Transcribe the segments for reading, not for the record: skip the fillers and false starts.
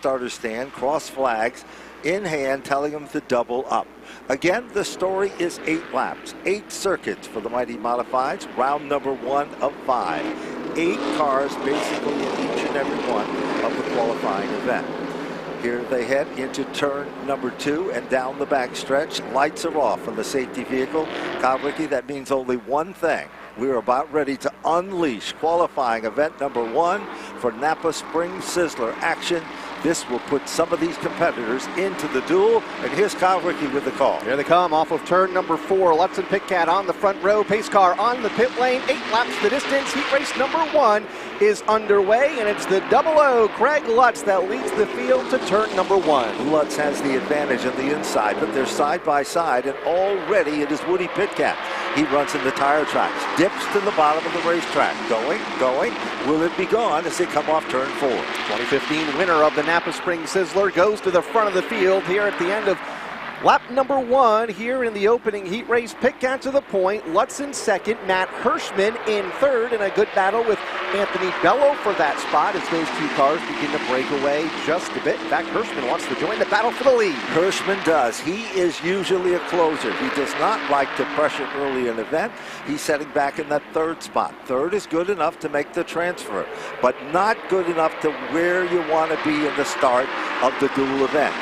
starter's stand, cross flags in hand, telling them to double up. Again, the story is 8 laps, 8 circuits for the Mighty Modifieds, round number 1 of 5. 8 cars basically in each and every one of the qualifying event. Here they head into turn number 2 and down the back stretch. Lights are off on the safety vehicle. Kyle Rickey, that means only one thing. We're about ready to unleash qualifying event number 1 for Napa Spring Sizzler action. This will put some of these competitors into the duel. And here's Kyle Rickey with the call. Here they come off of turn number 4. Lutz and Pitcat on the front row. Pace car on the pit lane. 8 laps the distance. Heat race number 1 is underway. And it's the 00 Craig Lutz that leads the field to turn number 1. Lutz has the advantage on the inside, but they're side by side. And already it is Woody Pitcat. He runs in the tire tracks. Dips to the bottom of the racetrack. Going. Will it be gone as they come off turn 4? 2015 winner of the Napa Spring Sizzler goes to the front of the field here at the end of lap number 1 here in the opening heat race. Pitcat to the point. Lutz in second. Matt Hirschman in third. And a good battle with Anthony Bello for that spot as those 2 cars begin to break away just a bit. In fact, Hirschman wants to join the battle for the lead. Hirschman does. He is usually a closer. He does not like to pressure early in an event. He's setting back in that 3rd spot. 3rd is good enough to make the transfer, but not good enough to where you want to be in the start of the dual event.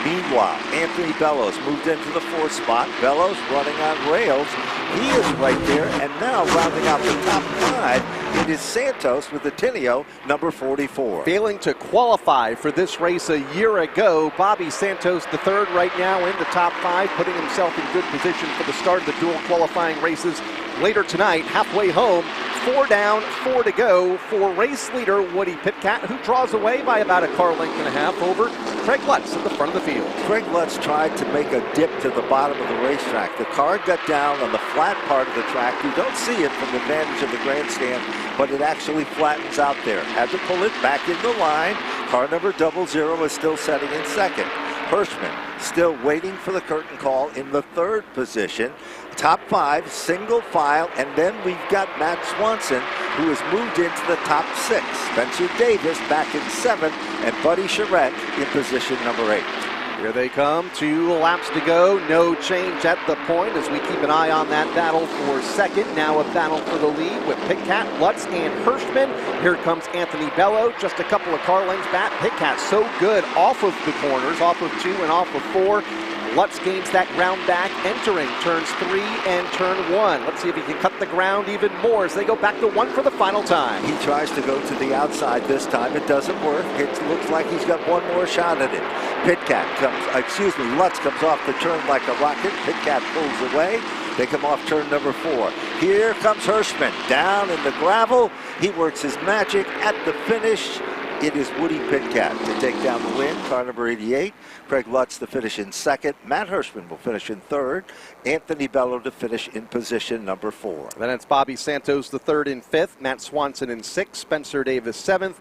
Meanwhile, Anthony Bellows moved into the 4th spot. Bellows running on rails. He is right there, and now rounding out the top 5, it is Santos with the Tinio, number 44. Failing to qualify for this race a year ago, Bobby Santos, the 3rd right now in the top 5, putting himself in good position for the start of the dual qualifying races later tonight. Halfway home, 4 down, 4 to go for race leader Woody Pitcat, who draws away by about a car length and a half over Craig Lutz at the front of the field. Craig Lutz tried to make a dip to the bottom of the racetrack. The car got down on the flat part of the track. You don't see it from the vantage of the grandstand, but it actually flattens out there. Had to pull it back in the line. Car number 00 is still setting in second. Hirschman still waiting for the curtain call in the 3rd position. Top 5, single file, and then we've got Matt Swanson, who has moved into the top 6. Spencer Davis back in 7th, and Buddy Charette in position number 8. Here they come, 2 laps to go, no change at the point as we keep an eye on that battle for second. Now a battle for the lead with Pitcat, Lutz, and Hirschman. Here comes Anthony Bello, just a couple of car lengths back. Pitcat so good off of the corners, off of 2 and off of 4. Lutz gains that ground back, entering turns 3 and turn 1. Let's see if he can cut the ground even more as they go back to 1 for the final time. He tries to go to the outside this time. It doesn't work. It looks like he's got one more shot at it. Lutz comes off the turn like a rocket. Pitcat pulls away. They come off turn number 4. Here comes Hirschman down in the gravel. He works his magic at the finish. It is Woody Pitcat to take down the win, car number 88. Craig Lutz to finish in 2nd. Matt Hirschman will finish in 3rd. Anthony Bello to finish in position number 4. Then it's Bobby Santos, the 3rd and 5th. Matt Swanson in 6th. Spencer Davis 7th.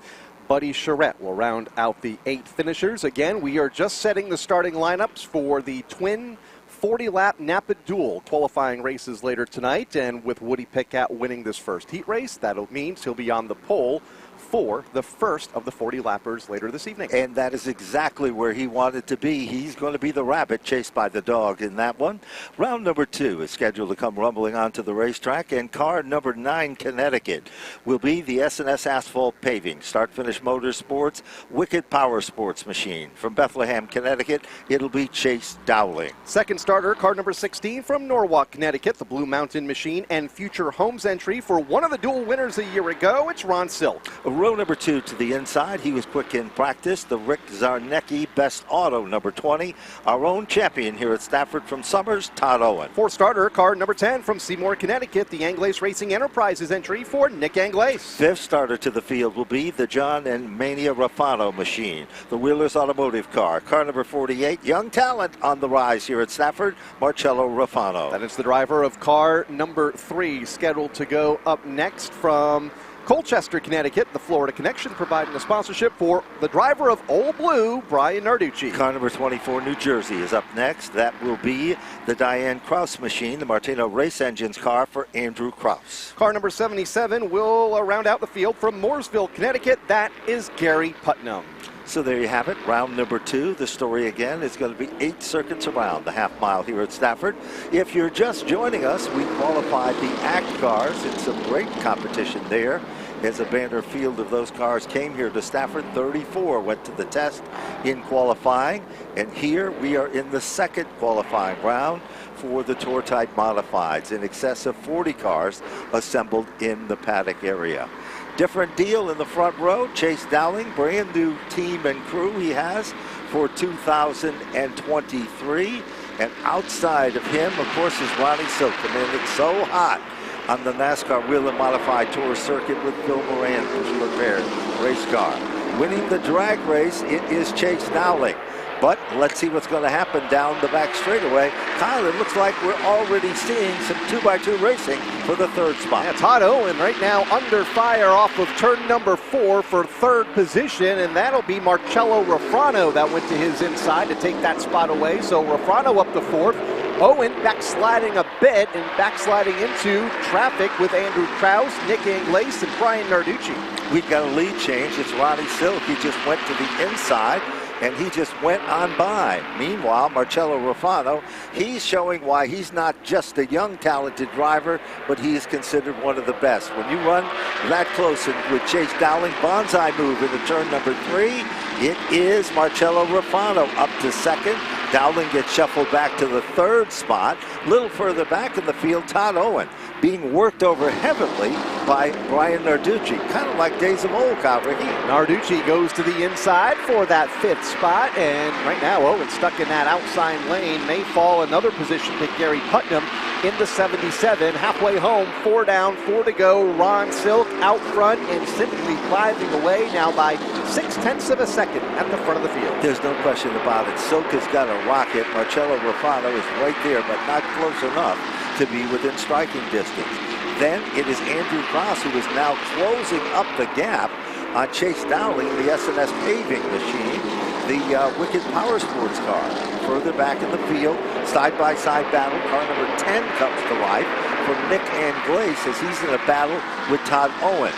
Buddy Charette will round out the 8 finishers. Again, we are just setting the starting lineups for the twin 40-lap Napa Duel qualifying races later tonight. And with Woody Pitcat winning this first heat race, that means he'll be on the pole for the first of the 40 lappers later this evening. And that is exactly where he wanted to be. He's going to be the rabbit chased by the dog in that one. Round number 2 is scheduled to come rumbling onto the racetrack, and car number 9, Connecticut, will be the S&S Asphalt Paving Start-Finish Motorsports Wicked Power Sports Machine. From Bethlehem, Connecticut, it'll be Chase Dowling. Second starter, car number 16 from Norwalk, Connecticut, the Blue Mountain Machine and Future Homes entry for one of the dual winners a year ago. It's Ron Silk. Row number 2 to the inside. He was quick in practice. The Rick Zarnecki Best Auto number 20. Our own champion here at Stafford from Summers, Todd Owen. Fourth starter, car number 10 from Seymour, Connecticut. The Anglace Racing Enterprises entry for Nick Anglace. Fifth starter to the field will be the John and Mania Rafano machine. The Wheelers Automotive car. Car number 48. Young talent on the rise here at Stafford, Marcello Rafano. That is the driver of car number 3, scheduled to go up next from Colchester, Connecticut. The Florida Connection providing the sponsorship for the driver of Old Blue, Brian Narducci. Car number 24, New Jersey, is up next. That will be the Diane Krause machine, the Martino Race Engines car for Andrew Krause. Car number 77 will round out the field from Mooresville, Connecticut. That is Gary Putnam. So there you have it, round number 2. The story again is going to be 8 circuits around the half mile here at Stafford. If you're just joining us, we qualified the ACT cars. It's some great competition there, as a banner field of those cars came here to Stafford. 34 went to the test in qualifying, and here we are in the second qualifying round for the Tour Type Modifieds. In excess of 40 cars assembled in the paddock area. Different deal in the front row. Chase Dowling, brand new team and crew he has for 2023. And outside of him, of course, is Ronnie Silk, the man that's so hot on the NASCAR Wheel and Modified Tour circuit with Bill Moran, who's prepared race car. Winning the drag race, it is Chase Dowling. But let's see what's going to happen down the back straightaway. Kyle, it looks like we're already seeing some 2x2 racing for the third spot. Yeah, Todd Owen right now under fire off of turn number 4 for third position, and that'll be Marcello Refrano that went to his inside to take that spot away. So Refrano up to 4th. Owen backsliding a bit and backsliding into traffic with Andrew Krause, Nick Anglace, and Brian Narducci. We've got a lead change. It's Ronnie Silk. He just went to the inside, and he just went on by. Meanwhile, Marcello Refrano, he's showing why he's not just a young, talented driver, but he is considered one of the best. When you run that close and with Chase Dowling, bonsai move into turn number 3, it is Marcello Refrano up to second. Dowling gets shuffled back to the third spot. A little further back in the field, Todd Owen being worked over heavily by Brian Narducci. Kind of like days of old, Kyle Rickey. Narducci goes to the inside for that 5th spot, and right now Owen stuck in that outside lane. May fall another position to Gary Putnam in the 77. Halfway home, 4 down, 4 to go. Ron Silk out front and simply driving away now by 0.6 of a second at the front of the field. There's no question about it. Silk has got a rocket. Marcello Refrano is right there, but not close enough to be within striking distance. Then it is Andrew Krause who is now closing up the gap on Chase Dowling, the SNS paving machine, the Wicked Power Sports car. Further back in the field, side-by-side battle. Car number 10 comes to life from Nick Anglace as he's in a battle with Todd Owen.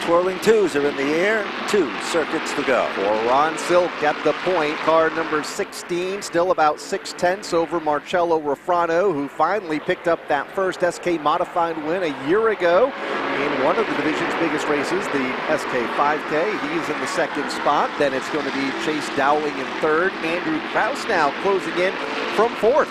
Twirling twos are in the air. 2 circuits to go. For Ron Silk at the point, car number 16, still about 0.6 over Marcello Refrano, who finally picked up that first SK Modified win a year ago in one of the division's biggest races, the SK 5K. He's in the second spot. Then it's going to be Chase Dowling in third. Andrew Krause now closing in from 4th.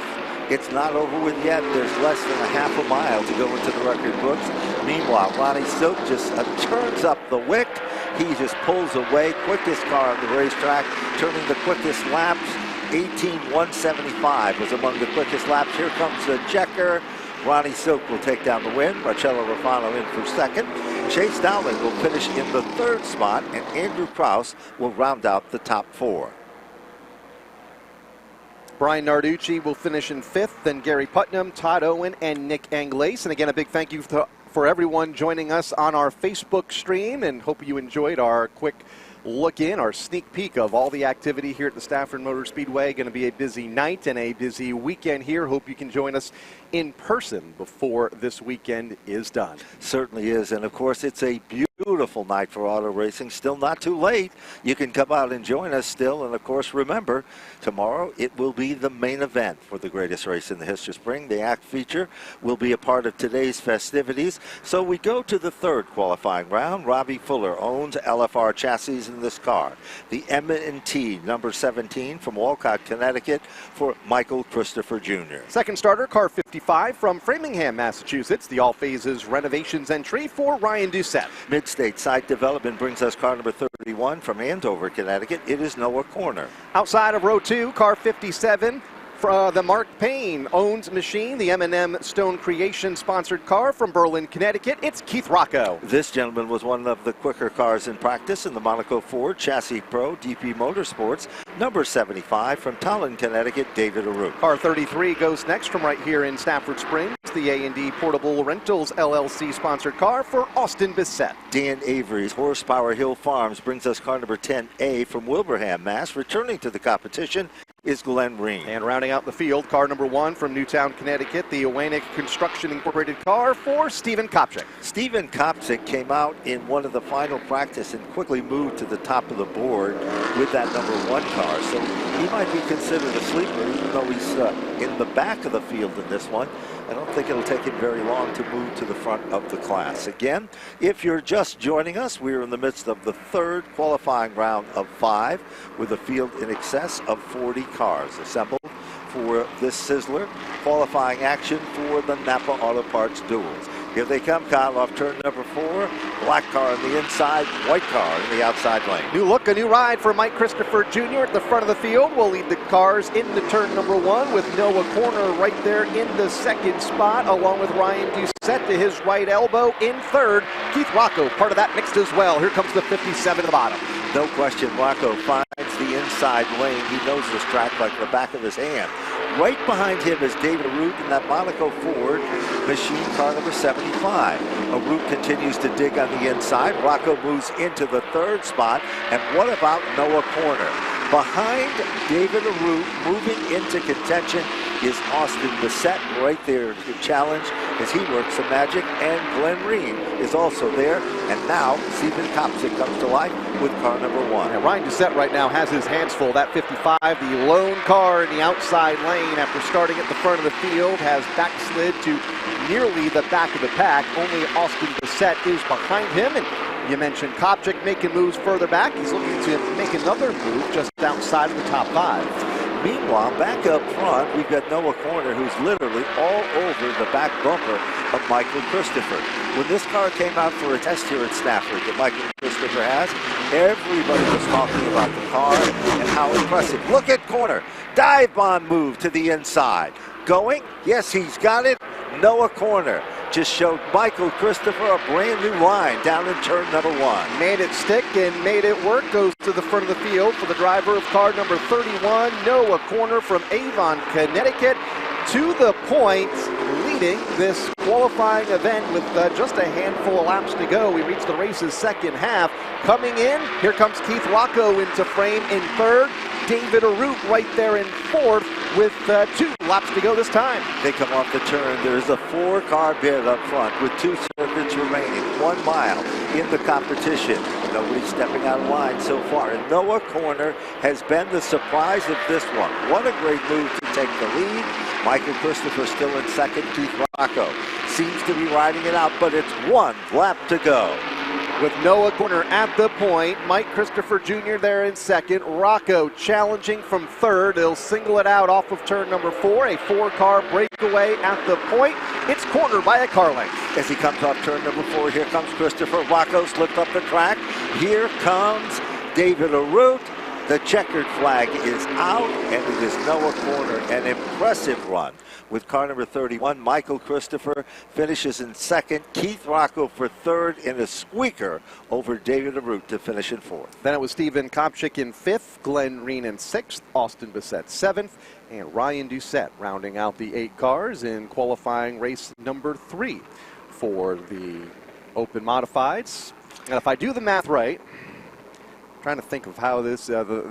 It's not over with yet. There's less than a half a mile to go into the record books. Meanwhile, Ronnie Silk just turns up the wick. He just pulls away. Quickest car on the racetrack, turning the quickest laps. 18:175 was among the quickest laps. Here comes the checker. Ronnie Silk will take down the win. Marcello Refrano in for second. Chase Dowling will finish in the third spot, and Andrew Krause will round out the top 4. Brian Narducci will finish in 5th, then Gary Putnam, Todd Owen, and Nick Anglace. And again, a big thank you for everyone joining us on our Facebook stream, and hope you enjoyed our quick look in, our sneak peek of all the activity here at the Stafford Motor Speedway. Going to be a busy night and a busy weekend here. Hope you can join us in person before this weekend is done. Certainly is, and of course it's a beautiful night for auto racing. Still not too late. You can come out and join us still, and of course remember, tomorrow it will be the main event for the greatest race in the history of spring. The ACT feature will be a part of today's festivities. So we go to the third qualifying round. Robbie Fuller owns LFR chassis in this car. The M&T number 17 from Walcott, Connecticut for Michael Christopher Jr. Second starter, car 55 from Framingham, Massachusetts. The All Phases Renovations entry for Ryan Doucette. Mid-State Site Development brings us car number 31 from Andover, Connecticut. It is Noah Corner. Outside of row 2, car 57 for the Mark Payne owns machine, the M&M Stone Creation sponsored car from Berlin, Connecticut. It's Keith Rocco. This gentleman was one of the quicker cars in practice in the Monaco Ford Chassis Pro DP Motorsports. Number 75 from Tallinn, Connecticut, David Arup. Car 33 goes next from right here in Stafford Springs. The A&D Portable Rentals LLC sponsored car for Austin Bissett. Dan Avery's Horsepower Hill Farms brings us car number 10A from Wilbraham, Mass. Returning to the competition, is Glenn Reen. And rounding out the field, car number 1 from Newtown, Connecticut, the Owanick Construction Incorporated car for Stephen Kopchik. Stephen Kopchik came out in one of the final practice and quickly moved to the top of the board with that number 1 car. So he might be considered a sleeper, even though he's in the back of the field in this one. I don't think it'll take him very long to move to the front of the class. Again, if you're just joining us, we're in the midst of the 3rd qualifying round of 5 with a field in excess of 40 cars assembled for this Sizzler qualifying action for the Napa Auto Parts Duels. Here they come, Kyle, off turn number 4. Black car on the inside, white car in the outside lane. New look, a new ride for Mike Christopher Jr. at the front of the field. Will lead the cars into turn number 1 with Noah Corner right there in the 2nd spot, along with Ryan Doucette to his right elbow in 3rd. Keith Rocco, part of that mixed as well. Here comes the 57 at the bottom. No question, Rocco finds the inside lane. He knows this track like the back of his hand. Right behind him is David Root in that Monaco Ford machine, car number 75. Root continues to dig on the inside. Rocco moves into the 3rd spot. And what about Noah Corner? Behind David Root, moving into contention, is Austin Bissett right there to challenge as he works some magic. And Glenn Reen is also there. And now Stephen Kopchik comes to life with car number 1. And Ryan Doucette right now has his hands full. That 55, the lone car in the outside lane after starting at the front of the field, has backslid to nearly the back of the pack. Only Austin Bissett is behind him. And you mentioned Kopchik making moves further back. He's looking to make another move just outside of the top 5. Meanwhile, back up front, we've got Noah Corner, who's literally all over the back bumper of Michael Christopher. When this car came out for a test here at Stafford that Michael Christopher has, everybody was talking about the car and how impressive. Look at Corner. Dive bomb move to the inside. Going? Yes, he's got it. Noah Corner just showed Michael Christopher a brand new line down in turn number 1. Made it stick and made it work. Goes to the front of the field for the driver of car number 31, Noah Corner from Avon, Connecticut, to the point, leading this qualifying event with just a handful of laps to go. We reach the race's 2nd half. Coming in, here comes Keith Rocco into frame in 3rd. David Root right there in 4th with 2 laps to go this time. They come off the turn. There's a 4-car bid up front with 2 circuits remaining, 1 mile in the competition. Nobody's stepping out of line so far. And Noah Corner has been the surprise of this one. What a great move to take the lead. Michael Christopher still in 2nd. Keith Rocco seems to be riding it out, but it's 1 lap to go. With Noah Corner at the point, Mike Christopher Jr. there in 2nd. Rocco challenging from 3rd. He'll single it out off of turn number 4. A 4-car breakaway at the point. It's cornered by a car length. As he comes off turn number 4, here comes Christopher. Rocco slipped up the track. Here comes David Root. The checkered flag is out, and it is Noah Corner. An impressive run with car number 31. Michael Christopher finishes in 2nd. Keith Rocco for 3rd in a squeaker over David Root to finish in 4th. Then it was Stephen Kopchik in 5th, Glenn Reen in 6th, Austin Bissett 7th, and Ryan Doucette rounding out the 8 cars in qualifying race number 3 for the Open Modifieds. And if I do the math right, trying to think of how this,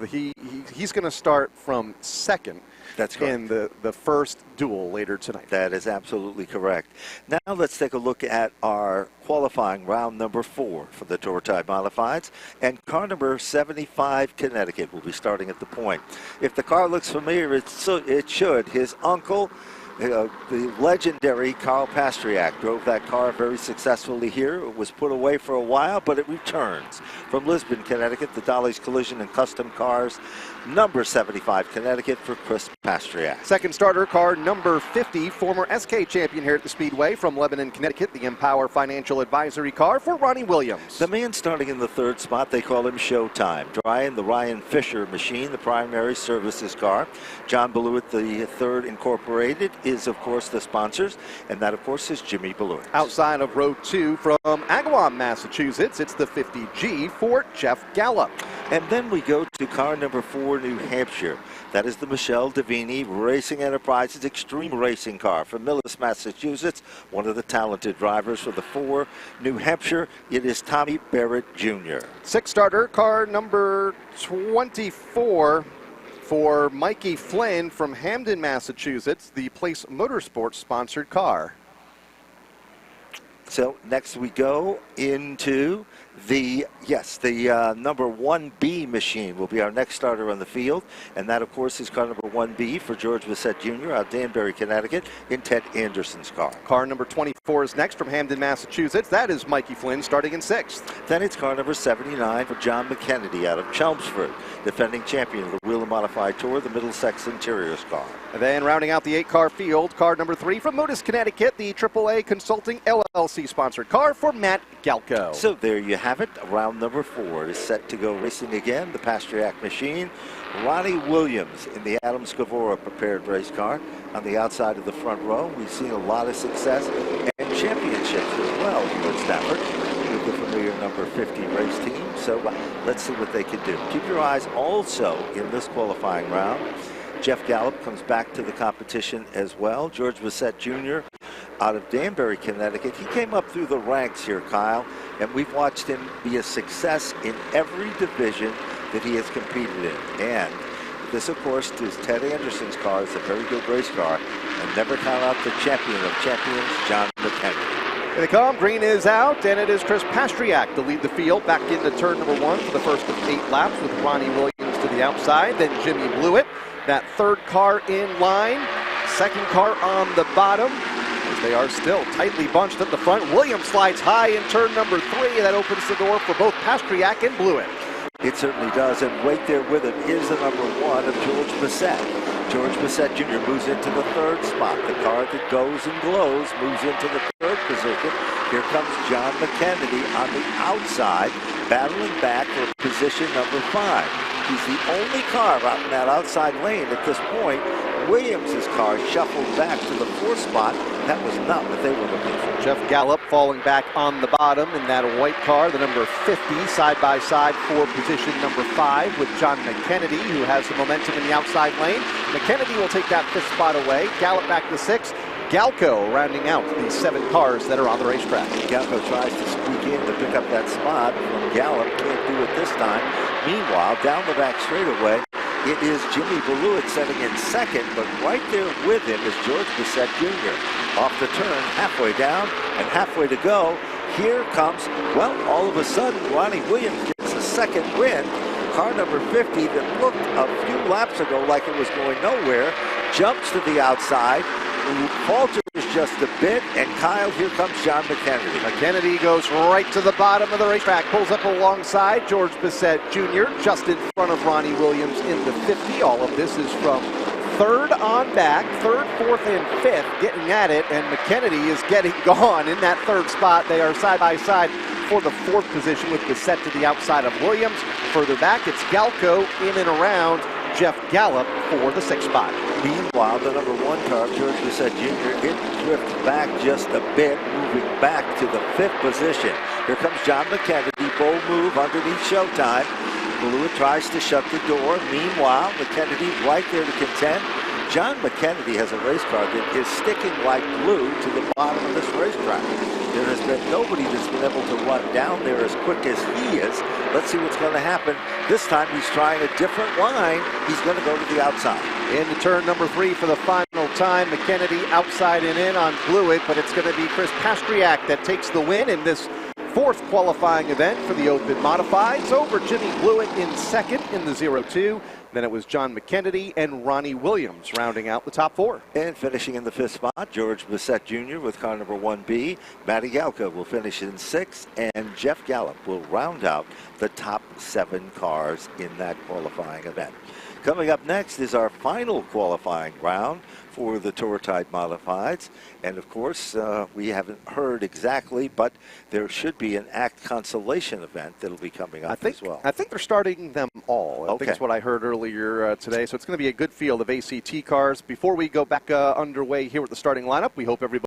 he's going to start from 2nd. That's correct. In the first duel later tonight. That is absolutely correct. Now let's take a look at our qualifying round number 4 for the Tour Tide Modifieds. And car number 75, Connecticut, will be starting at the point. If the car looks familiar, it should. His uncle, the legendary Carl Pastriak, drove that car very successfully here. It was put away for a while, but it returns. From Lisbon, Connecticut, the Dolly's Collision and Custom Cars, number 75, Connecticut, for Chris Pastriak. 2nd starter, car number 50, former SK champion here at the Speedway from Lebanon, Connecticut, the Empower Financial Advisory car for Ronnie Williams. The man starting in the 3rd spot, they call him Showtime. Driving the Ryan Fisher machine, the primary services car. John Beluit, the 3rd Incorporated, is, of course, the sponsors, and that, of course, is Jimmy Beluit. Outside of row 2 from Agawam, Massachusetts, it's the 50G for Jeff Gallup. And then we go to car number 4, New Hampshire. That is the Michelle Davini Racing Enterprises Extreme Racing car from Millis, Massachusetts. One of the talented drivers for the 4, New Hampshire. It is Tommy Barrett Jr. 6th starter, car number 24. for Mikey Flynn from Hamden, Massachusetts, the Place Motorsports sponsored car. So next we go into the number 1B machine will be our next starter on the field. And that, of course, is car number 1B for George Bissett Jr. out of Danbury, Connecticut, in Ted Anderson's car. Car number 24 is next from Hamden, Massachusetts. That is Mikey Flynn starting in 6th. Then it's car number 79 for John McKennedy out of Chelmsford, defending champion of the Wheel and Modified Tour, the Middlesex Interiors car. And then rounding out the 8-car field, car number 3 from Modus, Connecticut, the AAA Consulting LLC sponsored car for Matt Galko. So there you have it. Round number 4 is set to go racing again. The Pastriac machine. Ronnie Williams in the Adam Scavora prepared race car on the outside of the front row. We've seen a lot of success and championships as well here at Stafford with the familiar number 50 race team. So let's see what they can do. Keep your eyes also in this qualifying round. Jeff Gallup comes back to the competition as well. George Bissett Jr. out of Danbury, Connecticut. He came up through the ranks here, Kyle, and we've watched him be a success in every division that he has competed in. And this, of course, is Ted Anderson's car. It's a very good race car. And never count out the champion of champions, John McKennedy. Here they come. Green is out, and it is Chris Pastriac to lead the field back into turn number 1 for the first of 8 laps with Ronnie Williams to the outside. Then Jimmy Blewett, that 3rd car in line, 2nd car on the bottom. They are still tightly bunched at the front. Williams slides high in turn number 3. That opens the door for both Pastriac and Blewett. It certainly does, and right there with him is the number 1 of George Bissett. George Bissett Jr. moves into the 3rd spot. The car that goes and glows moves into the 3rd position. Here comes John McKennedy on the outside, battling back for position number 5. He's the only car out in that outside lane at this point. Williams' car shuffled back to the 4th spot. That was not what they were looking for. Jeff Gallup falling back on the bottom in that white car, the number 50, side by side for position number 5 with John McKennedy, who has the momentum in the outside lane. McKennedy will take that 5th spot away. Gallup back to 6th. Galko rounding out the 7 cars that are on the racetrack. Galko tries to squeak in to pick up that spot from Gallup. Can't do it this time. Meanwhile, down the back straightaway, it is Jimmy Blewett setting in 2nd, but right there with him is George Bissett Jr. Off the turn, halfway down and halfway to go. Here comes, well, all of a sudden, Ronnie Williams gets a 2nd win. Car number 50 that looked a few laps ago like it was going nowhere, jumps to the outside, falters just a bit, and Kyle, here comes John McKennedy. McKennedy goes right to the bottom of the racetrack, pulls up alongside George Bissett Jr., just in front of Ronnie Williams in the 50. All of this is from 3rd on back, 3rd, 4th, and 5th, getting at it, and McKennedy is getting gone in that 3rd spot. They are side by side for the 4th position with Bissett to the outside of Williams. Further back, it's Galko in and around Jeff Gallup for the 6th spot. Meanwhile, the number 1 car, George Bissett Jr., it drifts back just a bit, moving back to the 5th position. Here comes John McKennedy, bold move underneath Showtime. Blewett tries to shut the door. Meanwhile, McKennedy right there to contend. John McKennedy has a race car that is sticking like glue to the bottom of this racetrack. There has been nobody that's been able to run down there as quick as he is. Let's see what's going to happen. This time he's trying a different line. He's going to go to the outside. Into turn number 3 for the final time. McKennedy outside and in on Blewett, but it's going to be Chris Pastriac that takes the win in this 4th qualifying event for the Open Modifieds over Jimmy Blewett in 2nd in the 0-2. Then it was John McKennedy and Ronnie Williams rounding out the top 4. And finishing in the 5th spot, George Bissett Jr. with car number 1B. Matty Galko will finish in 6th, and Jeff Gallup will round out the top 7 cars in that qualifying event. Coming up next is our final qualifying round for the Tour Tide Modifieds. And of course, we haven't heard exactly, but there should be an ACT consolation event that'll be coming up as well. I think they're starting them all. I think that's what I heard earlier today. So it's going to be a good field of ACT cars. Before we go back underway here with the starting lineup, we hope everybody